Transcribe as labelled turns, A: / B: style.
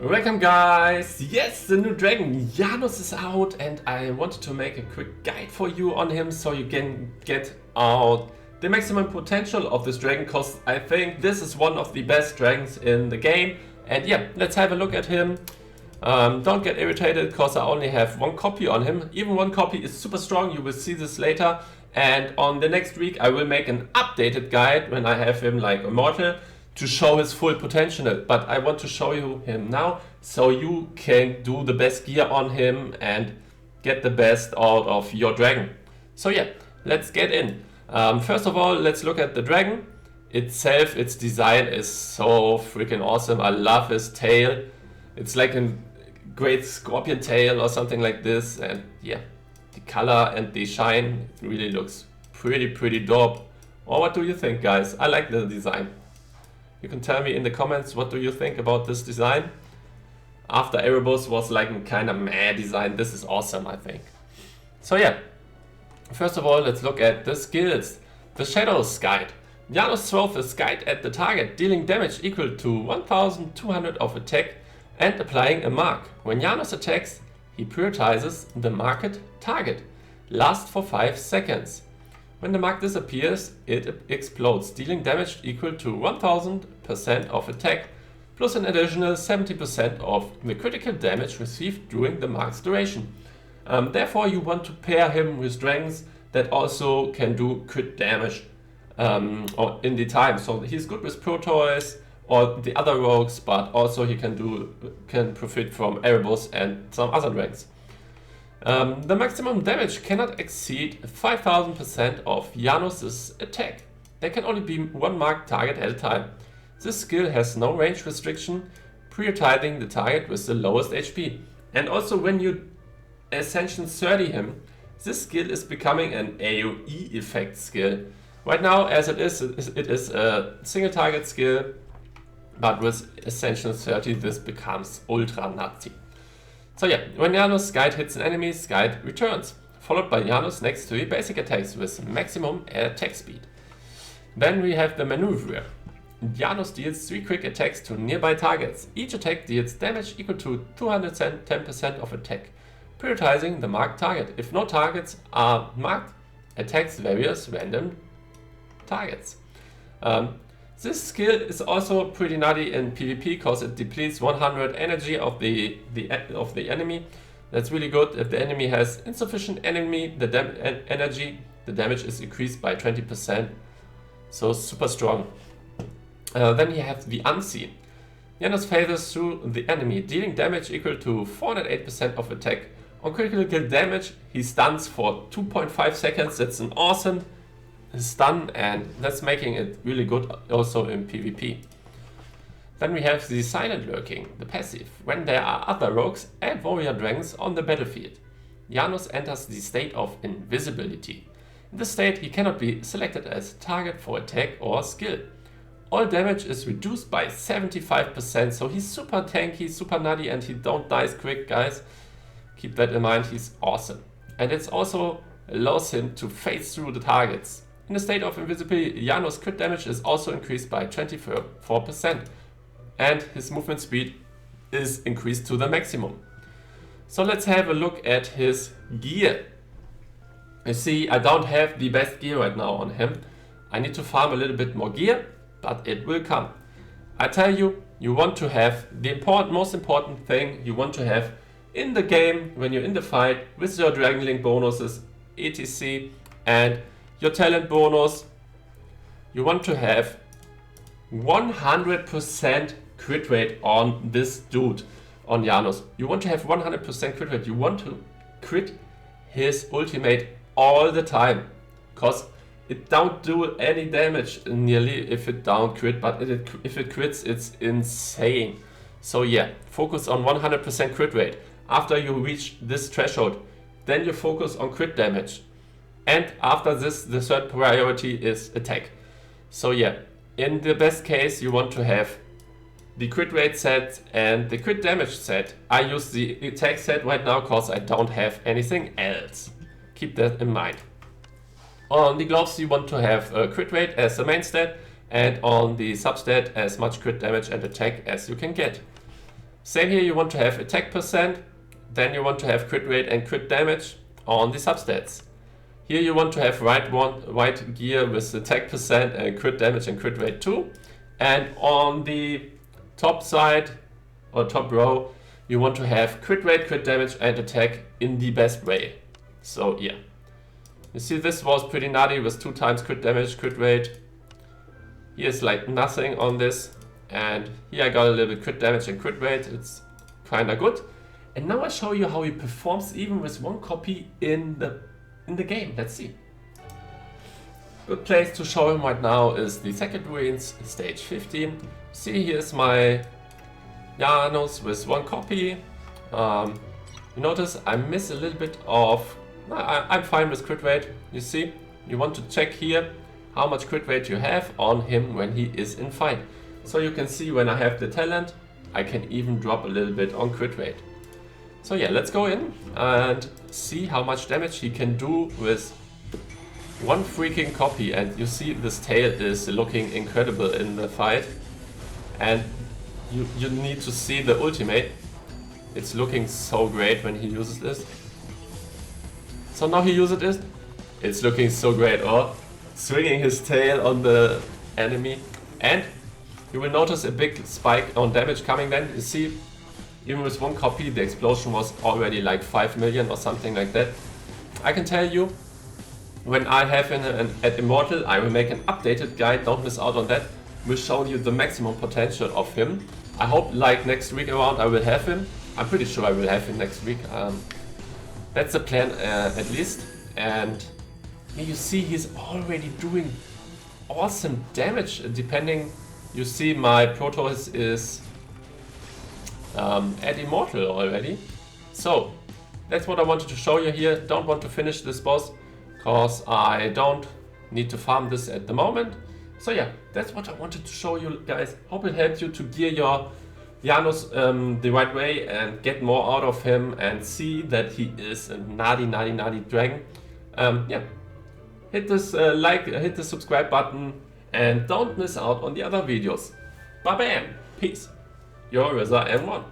A: Welcome guys! Yes, the new dragon Janus is out and I wanted to make a quick guide for you on him so you can get out the maximum potential of this dragon, because I think this is one of the best dragons in the game. And yeah, let's have a look at him. Don't get irritated because I only have one copy on him. Even one copy is super strong, you will see this later. And on the next week I will make an updated guide when I have him like immortal, to show his full potential, but I want to show you him now so you can do the best gear on him and get the best out of your dragon. So yeah, let's get in. First of all, let's look at the dragon itself. Its design is so freaking awesome. I love his tail. It's like a great scorpion tail or something like this, and yeah, the color and the shine really looks pretty dope. Or what do you think, guys? I like the design. You can tell me in the comments what do you think about this design. After Erebus was like a kind of meh design, this is awesome, I think. So yeah, first of all, let's look at the skills. The Shadows Guide. Janus throws his guide at the target, dealing damage equal to 1200 of attack and applying a mark. When Janus attacks, he prioritizes the marked target. Lasts for 5 seconds. When the mark disappears, it explodes, dealing damage equal to 1000% of attack, plus an additional 70% of the critical damage received during the mark's duration. Therefore, you want to pair him with dragons that also can do crit damage in the time. So he's good with Proteus or the other rogues, but also he can profit from Erebus and some other dragons. The maximum damage cannot exceed 5000% of Janus' attack. There can only be one marked target at a time. This skill has no range restriction, prioritizing the target with the lowest HP. And also when you Ascension 30 him, this skill is becoming an AoE effect skill. Right now, as it is a single target skill, but with Ascension 30 this becomes ultra nutty. So yeah, when Janus' guide hits an enemy, guide returns, followed by Janus next 3 basic attacks with maximum attack speed. Then we have the Maneuver. Janus deals 3 quick attacks to nearby targets. Each attack deals damage equal to 210% of attack, prioritizing the marked target. If no targets are marked, attacks various random targets. This skill is also pretty nutty in PvP because it depletes 100 energy of the enemy. That's really good. If the enemy has insufficient energy, the damage is increased by 20%. So super strong. Then you have the Unseen. Janus phases through the enemy, dealing damage equal to 408% of attack. On critical damage, he stuns for 2.5 seconds. That's an awesome stun, and that's making it really good also in PvP. Then we have the Silent Lurking, the passive. When there are other rogues and warrior dragons on the battlefield, Janus enters the state of invisibility. In this state, he cannot be selected as target for attack or skill. All damage is reduced by 75%, so he's super tanky, super nutty, and he don't die quick, guys. Keep that in mind, he's awesome. And it also allows him to phase through the targets. In the state of invisibility, Janus' crit damage is also increased by 24%, and his movement speed is increased to the maximum. So let's have a look at his gear. You see, I don't have the best gear right now on him. I need to farm a little bit more gear, but it will come. I tell you, you want to have the most important thing you want to have in the game when you're in the fight with your Dragon Link bonuses, etc. and your talent bonus. You want to have 100% crit rate on this dude, on Janus. You want to have 100% crit rate. You want to crit his ultimate all the time, because it don't do any damage nearly if it don't crit, but if it crits, it's insane. So yeah, focus on 100% crit rate. After you reach this threshold, then you focus on crit damage. And after this, the third priority is attack. So yeah, in the best case, you want to have the crit rate set and the crit damage set. I use the attack set right now because I don't have anything else. Keep that in mind. On the gloves, you want to have a crit rate as the main stat, and on the substat as much crit damage and attack as you can get. Same here, you want to have attack percent, then you want to have crit rate and crit damage on the substats. Here you want to have right gear with attack percent and crit damage and crit rate too. And on the top side or top row, you want to have crit rate, crit damage and attack in the best way. So yeah. You see this was pretty nutty with 2 times crit damage, crit rate. Here's like nothing on this. And here I got a little bit crit damage and crit rate. It's kinda good. And now I show you how he performs even with 1 copy in the game. Let's see. Good place to show him right now is the second ruins, stage 15. See, here's my Janus with 1 copy. You notice I miss a little bit of... I'm fine with crit rate. You see, you want to check here how much crit rate you have on him when he is in fight. So you can see when I have the talent, I can even drop a little bit on crit rate. So yeah, let's go in and see how much damage he can do with 1 freaking copy. And you see this tail is looking incredible in the fight. And you need to see the ultimate. It's looking so great when he uses this. So now he uses it. It's looking so great. Oh, swinging his tail on the enemy. And you will notice a big spike on damage coming then. You see, even with 1 copy, the explosion was already like 5 million or something like that. I can tell you, when I have him at Immortal, I will make an updated guide, don't miss out on that. We'll show you the maximum potential of him. I hope like next week around I will have him. I'm pretty sure I will have him next week. That's the plan at least. And here you see he's already doing awesome damage depending. You see my Protoss is at Immortal already. So that's what I wanted to show you here. Don't want to finish this boss because I don't need to farm this at the moment. So yeah, that's what I wanted to show you guys. Hope it helped you to gear your Janus the right way and get more out of him and see that he is a naughty dragon. Yeah, hit this like, hit the subscribe button and don't miss out on the other videos. Bye bam, peace. Your RZA M1.